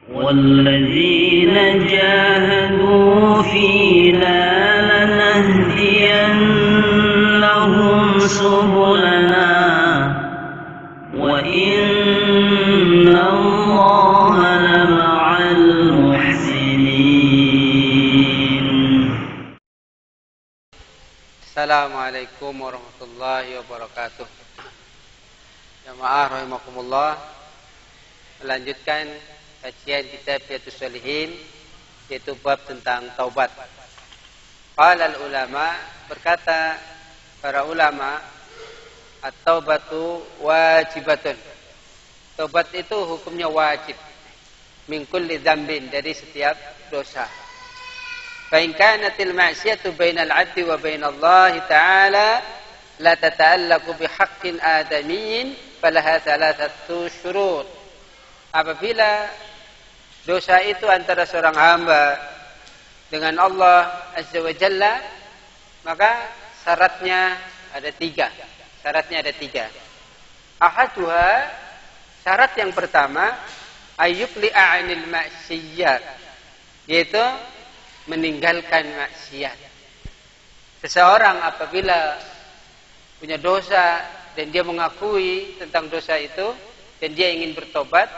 والذين جاهدوا فينا لنهدينهم سبلنا وإن الله لمع المحسنين. Assalamualaikum warahmatullahi wabarakatuh. Jamaah rahimakumullah, melanjutkan kajian kitab Riyadhus Shalihin, yaitu bab tentang taubat. Qala al-ulama, berkata para ulama, at-taubatu wajibatun. Taubat itu hukumnya wajib. Min kulli dzambin, dari setiap dosa. Fa in kanatil ma'siyatu bainal 'abdi wa bainallahi ta'ala la tata'allaqu bihaqqin adamiyyin falaha thalathatu syurut. Apabila dosa itu antara seorang hamba dengan Allah Azza wa Jalla, maka syaratnya ada tiga. Ahaduha, syarat yang pertama, ayyuqli'a 'anil ma'siyat, yaitu meninggalkan maksiat. Seseorang apabila punya dosa dan dia mengakui tentang dosa itu dan dia ingin bertobat,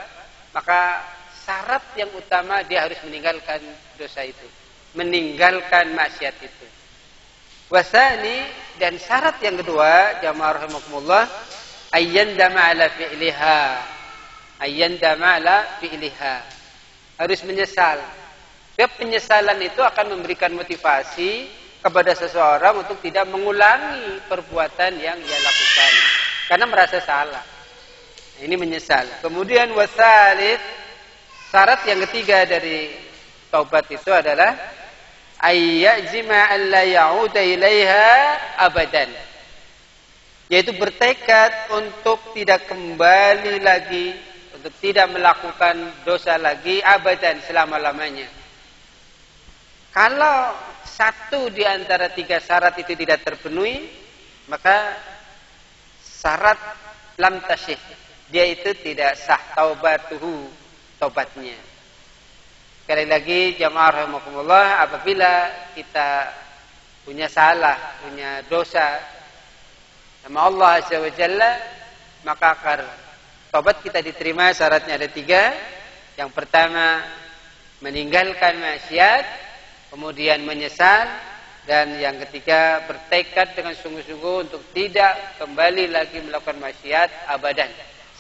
maka syarat yang utama dia harus meninggalkan dosa itu, meninggalkan maksiat itu. Wasani, dan syarat yang kedua, jamaah rahimakumullah, ayyandama ala fi'liha, harus menyesal. Penyesalan itu akan memberikan motivasi kepada seseorang untuk tidak mengulangi perbuatan yang ia lakukan karena merasa salah. Ini menyesal. Kemudian wasalith, syarat yang ketiga dari taubat itu adalah ayyazima an la ya'uda ilaiha abadan, yaitu bertekad untuk tidak kembali lagi, untuk tidak melakukan dosa lagi abadan, selama-lamanya. Kalau satu di antara tiga syarat itu tidak terpenuhi, maka syarat lam tasyih, dia itu tidak sah taubatnya. Sekali lagi jamaah rahimakumullah, apabila kita punya salah, punya dosa sama Allah Azza wa Jalla, maka agar taubat kita diterima syaratnya ada tiga. Yang pertama, meninggalkan maksiat, kemudian menyesal, dan yang ketiga bertekad dengan sungguh-sungguh untuk tidak kembali lagi melakukan maksiat abadan,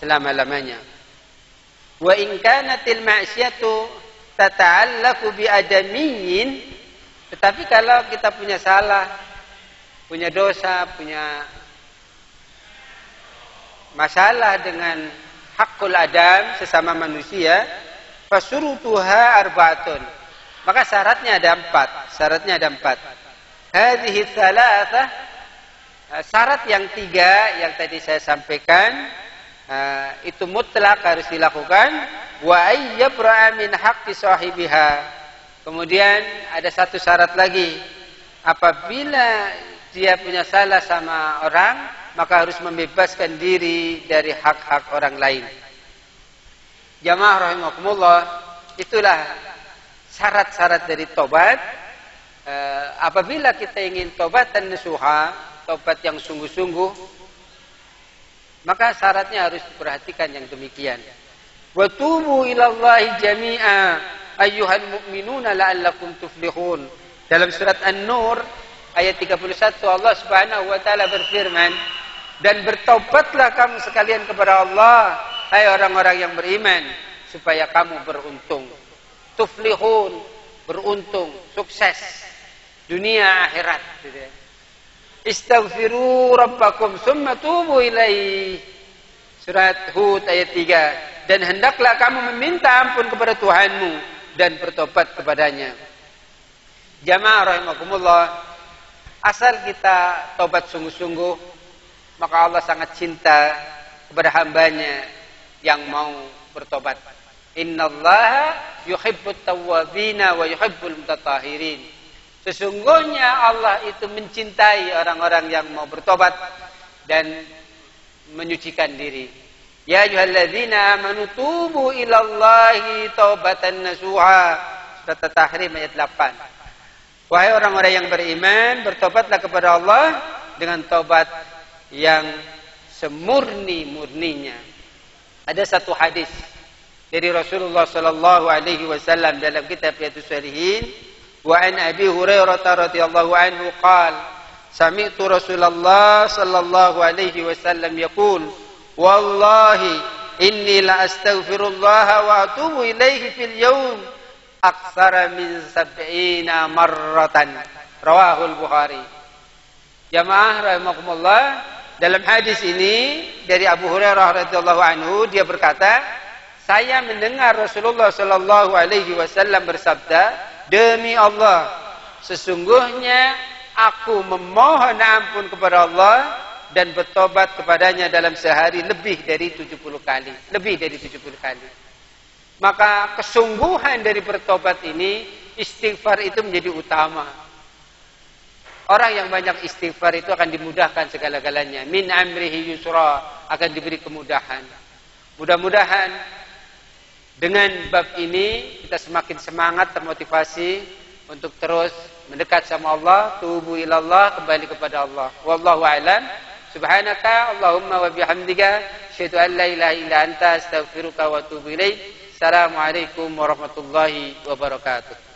selama-lamanya. Wa in kanatil ma'siyatu tata'allaqu bi adamiyyin, tetapi kalau kita punya salah, punya dosa, punya masalah dengan hakul adam, sesama manusia, fasurutuha arba'atun, maka syaratnya ada empat. Hadhihi thalathah, syarat yang tiga yang tadi saya sampaikan, itu mutlak harus dilakukan. Wa ayyabra'a min haqqi sahibiha. Kemudian ada satu syarat lagi, apabila dia punya salah sama orang, maka harus membebaskan diri dari hak-hak orang lain. Jamaah rahimakumullah, itulah syarat-syarat dari tobat. Apabila kita ingin tobatan nasuha, tobat yang sungguh-sungguh, maka syaratnya harus diperhatikan yang demikian. Wa tubu ilallahi jami'a ayyuhal mu'minuna la'allakum tuflihun. Dalam surat An-Nur ayat 31, Allah Subhanahu wa taala berfirman, dan bertobatlah kamu sekalian kepada Allah, hai orang-orang yang beriman, supaya kamu beruntung. Tuflihun, beruntung, sukses dunia akhirat. Istaghfiru rabbakum summa tubu ilaihi. Surat Hud ayat 3. Dan hendaklah kamu meminta ampun kepada Tuhanmu dan bertobat kepadanya. Jamaah rahimakumullah, asal kita tobat sungguh-sungguh, maka Allah sangat cinta kepada hambanya yang mau bertobat. Innallaha yuhibbut tawwabina wa yuhibbul mutatahhirin. Sesungguhnya Allah itu mencintai orang-orang yang mau bertobat dan menyucikan diri. Ya ayyuhalladzina amanu tubu ilallahi taubatan nasuha. Surat At-Tahrim ayat 8. Wahai orang-orang yang beriman, bertobatlah kepada Allah dengan taubat yang semurni-murninya. Ada satu hadis dari Rasulullah sallallahu alaihi wasallam dalam kitab Riyadhus Shalihin, wa an Abi Hurairah radhiyallahu anhu qala sami'tu Rasulullah sallallahu alaihi wasallam yaqul wallahi inni la astaghfirullah wa atubu ilaihi fil yawm aktsara min 70 marratan. Rawahul Bukhari. Jamaah rahimakumullah, dalam hadis ini dari Abu Hurairah radhiyallahu anhu, dia berkata, saya mendengar Rasulullah sallallahu alaihi wasallam bersabda, demi Allah, sesungguhnya aku memohon ampun kepada Allah dan bertobat kepadanya dalam sehari lebih dari 70 kali. Lebih dari 70 kali. Maka kesungguhan dari bertobat ini, istighfar itu menjadi utama. Orang yang banyak istighfar itu akan dimudahkan segala-galanya. Min amrihi yusra, akan diberi kemudahan. Mudah-mudahan dengan bab ini kita semakin semangat, termotivasi untuk terus mendekat sama Allah, tubu ilallah, kembali kepada Allah. Wallahu a'lam. Subhanaka Allahumma wa bihamdika asyhadu an la ilaha illa anta astaghfiruka wa atubu ilaik. Assalamualaikum warahmatullahi wabarakatuh.